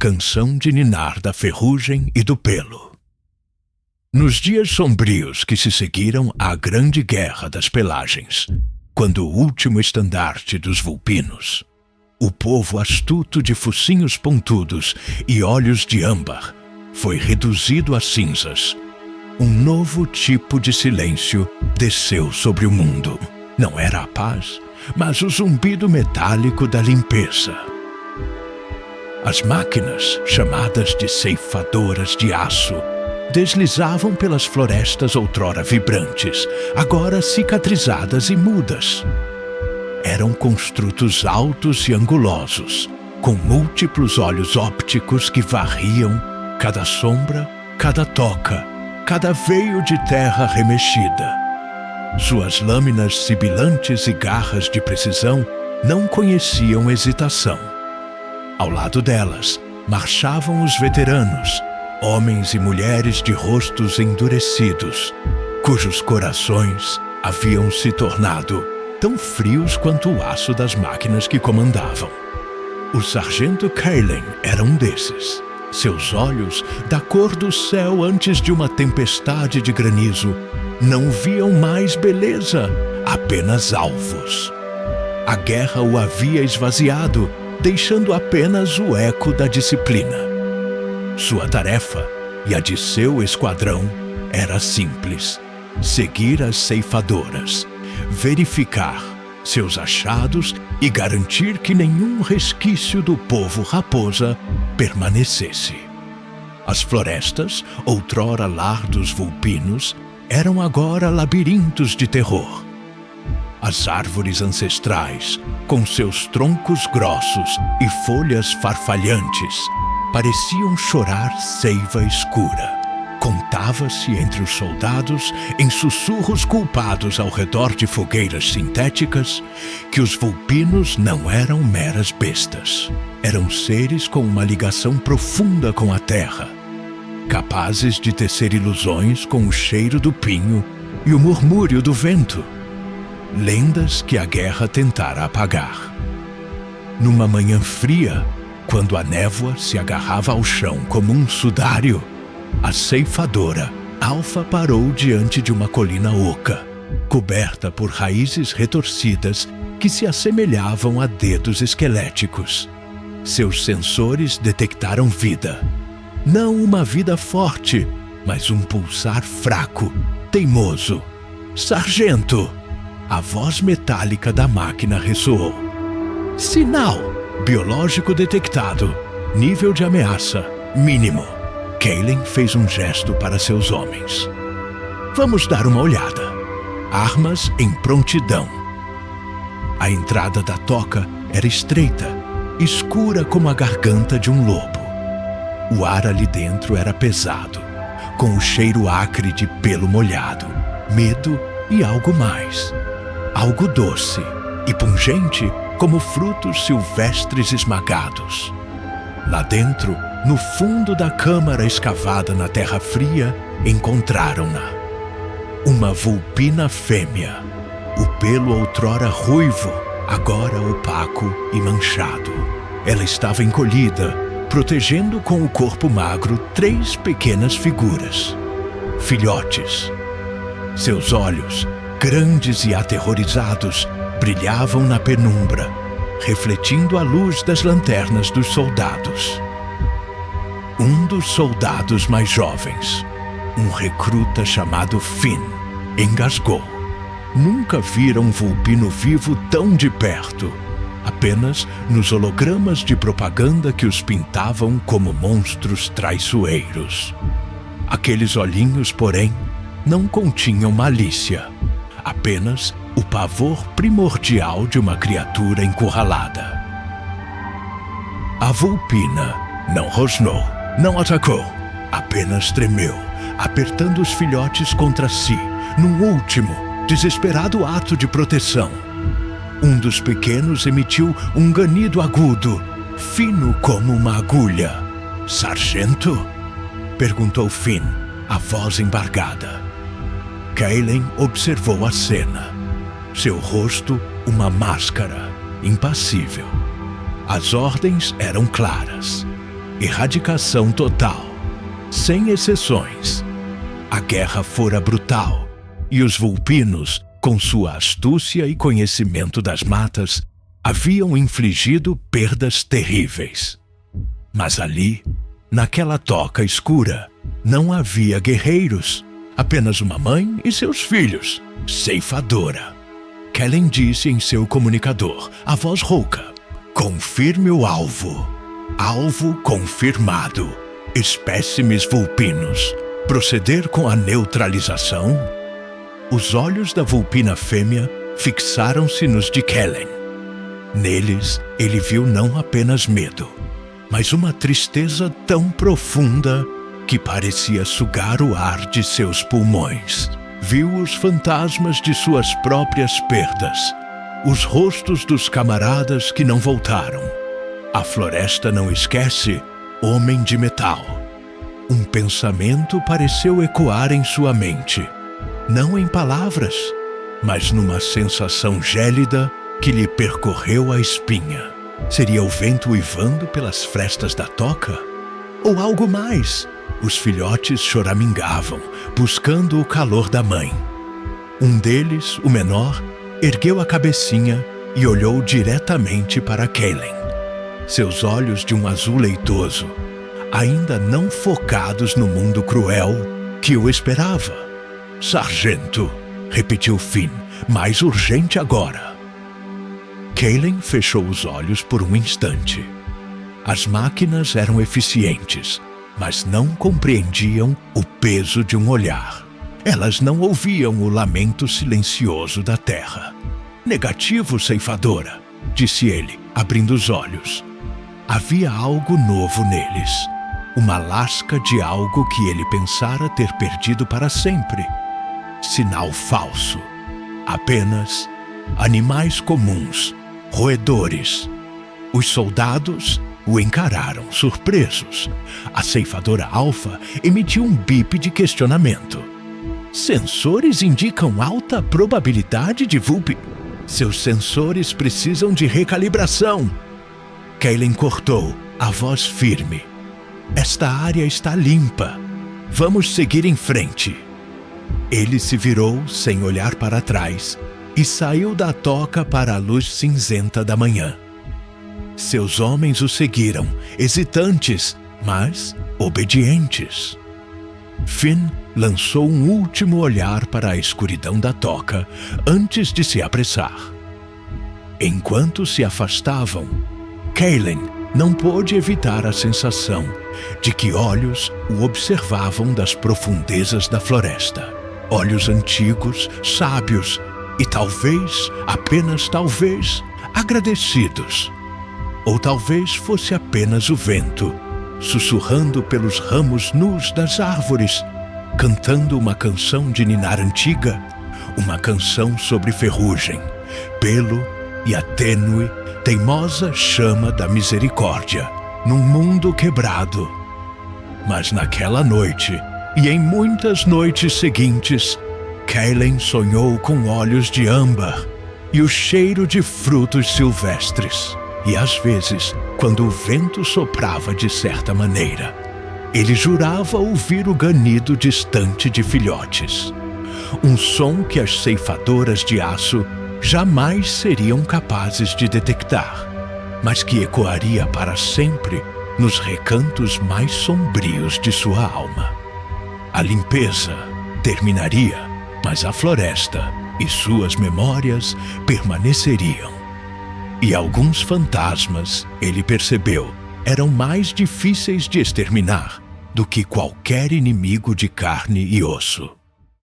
canção de ninar da ferrugem e do pelo. Nos dias sombrios que se seguiram à Grande Guerra das Pelagens, quando o último estandarte dos vulpinos, o povo astuto de focinhos pontudos e olhos de âmbar, foi reduzido a cinzas, um novo tipo de silêncio desceu sobre o mundo. Não era a paz, mas o zumbido metálico da limpeza. As máquinas, chamadas de ceifadoras de aço, deslizavam pelas florestas outrora vibrantes, agora cicatrizadas e mudas. Eram construtos altos e angulosos, com múltiplos olhos ópticos que varriam cada sombra, cada toca, cada veio de terra remexida. Suas lâminas sibilantes e garras de precisão não conheciam hesitação. Ao lado delas, marchavam os veteranos, homens e mulheres de rostos endurecidos, cujos corações haviam se tornado tão frios quanto o aço das máquinas que comandavam. O sargento Kaelen era um desses. Seus olhos, da cor do céu antes de uma tempestade de granizo, não viam mais beleza, apenas alvos. A guerra o havia esvaziado, deixando apenas o eco da disciplina. Sua tarefa, e a de seu esquadrão, era simples: seguir as ceifadoras, verificar seus achados e garantir que nenhum resquício do povo raposa permanecesse. As florestas, outrora lar dos vulpinos, eram agora labirintos de terror. As árvores ancestrais, com seus troncos grossos e folhas farfalhantes, pareciam chorar seiva escura. Contava-se entre os soldados, em sussurros culpados ao redor de fogueiras sintéticas, que os vulpinos não eram meras bestas. Eram seres com uma ligação profunda com a terra, capazes de tecer ilusões com o cheiro do pinho e o murmúrio do vento. Lendas que a guerra tentara apagar. Numa manhã fria, quando a névoa se agarrava ao chão como um sudário, a ceifadora Alfa parou diante de uma colina oca, coberta por raízes retorcidas que se assemelhavam a dedos esqueléticos. Seus sensores detectaram vida. Não uma vida forte, mas um pulsar fraco, teimoso. Sargento! A voz metálica da máquina ressoou. Sinal! Biológico detectado. Nível de ameaça mínimo. Kaelen fez um gesto para seus homens. Vamos dar uma olhada. Armas em prontidão. A entrada da toca era estreita, escura como a garganta de um lobo. O ar ali dentro era pesado, com o cheiro acre de pelo molhado, medo e algo mais. Algo doce e pungente como frutos silvestres esmagados. Lá dentro, no fundo da câmara escavada na terra fria, encontraram-na. Uma vulpina fêmea. O pelo outrora ruivo, agora opaco e manchado. Ela estava encolhida, protegendo com o corpo magro 3 pequenas figuras. Filhotes. Seus olhos, grandes e aterrorizados, brilhavam na penumbra, refletindo a luz das lanternas dos soldados. Um dos soldados mais jovens, um recruta chamado Finn, engasgou. Nunca vira um vulpino vivo tão de perto, apenas nos hologramas de propaganda que os pintavam como monstros traiçoeiros. Aqueles olhinhos, porém, não continham malícia, apenas o pavor primordial de uma criatura encurralada. A vulpina não rosnou, não atacou, apenas tremeu, apertando os filhotes contra si, num último, desesperado ato de proteção. Um dos pequenos emitiu um ganido agudo, fino como uma agulha. Sargento? Perguntou Finn, a voz embargada. Kaelen observou a cena. Seu rosto, uma máscara, impassível. As ordens eram claras. erradicação total, sem exceções. A guerra fora brutal, e os vulpinos, com sua astúcia e conhecimento das matas, haviam infligido perdas terríveis. Mas ali, naquela toca escura, não havia guerreiros, apenas uma mãe e seus filhos, ceifadora. Kellen disse em seu comunicador, a voz rouca: confirme o alvo. Alvo confirmado. Espécimes vulpinos. Proceder com a neutralização? Os olhos da vulpina fêmea fixaram-se nos de Kellen. Neles, ele viu não apenas medo, mas uma tristeza tão profunda que parecia sugar o ar de seus pulmões. Viu os fantasmas de suas próprias perdas, os rostos dos camaradas que não voltaram. A floresta não esquece, homem de metal. Um pensamento pareceu ecoar em sua mente, não em palavras, mas numa sensação gélida que lhe percorreu a espinha. Seria o vento uivando pelas frestas da toca? Ou algo mais? Os filhotes choramingavam, buscando o calor da mãe. Um deles, o menor, ergueu a cabecinha e olhou diretamente para Kellen. Seus olhos de um azul leitoso, ainda não focados no mundo cruel que o esperava. Sargento, repetiu Finn, mais urgente agora. Kellen fechou os olhos por um instante. As máquinas eram eficientes, mas não compreendiam o peso de um olhar. Elas não ouviam o lamento silencioso da terra. Negativo, ceifadora, disse ele, abrindo os olhos. Havia algo novo neles. Uma lasca de algo que ele pensara ter perdido para sempre. Sinal falso. Apenas animais comuns, roedores. Os soldados o encararam, surpresos. A ceifadora alfa emitiu um bip de questionamento. Sensores indicam alta probabilidade de vulp. Seus sensores precisam de recalibração. Kellen cortou, a voz firme. Esta área está limpa. Vamos seguir em frente. Ele se virou sem olhar para trás e saiu da toca para a luz cinzenta da manhã. Seus homens o seguiram, hesitantes, mas obedientes. Finn lançou um último olhar para a escuridão da toca antes de se apressar. Enquanto se afastavam, Kellen não pôde evitar a sensação de que olhos o observavam das profundezas da floresta. Olhos antigos, sábios e talvez, apenas talvez, agradecidos. Ou talvez fosse apenas o vento, sussurrando pelos ramos nus das árvores, cantando uma canção de ninar antiga, uma canção sobre ferrugem, pelo e a tênue, teimosa chama da misericórdia, num mundo quebrado. Mas naquela noite, e em muitas noites seguintes, Kellen sonhou com olhos de âmbar e o cheiro de frutos silvestres. E às vezes, quando o vento soprava de certa maneira, ele jurava ouvir o ganido distante de filhotes. Um som que as ceifadoras de aço jamais seriam capazes de detectar, mas que ecoaria para sempre nos recantos mais sombrios de sua alma. A limpeza terminaria, mas a floresta e suas memórias permaneceriam. E alguns fantasmas, ele percebeu, eram mais difíceis de exterminar do que qualquer inimigo de carne e osso.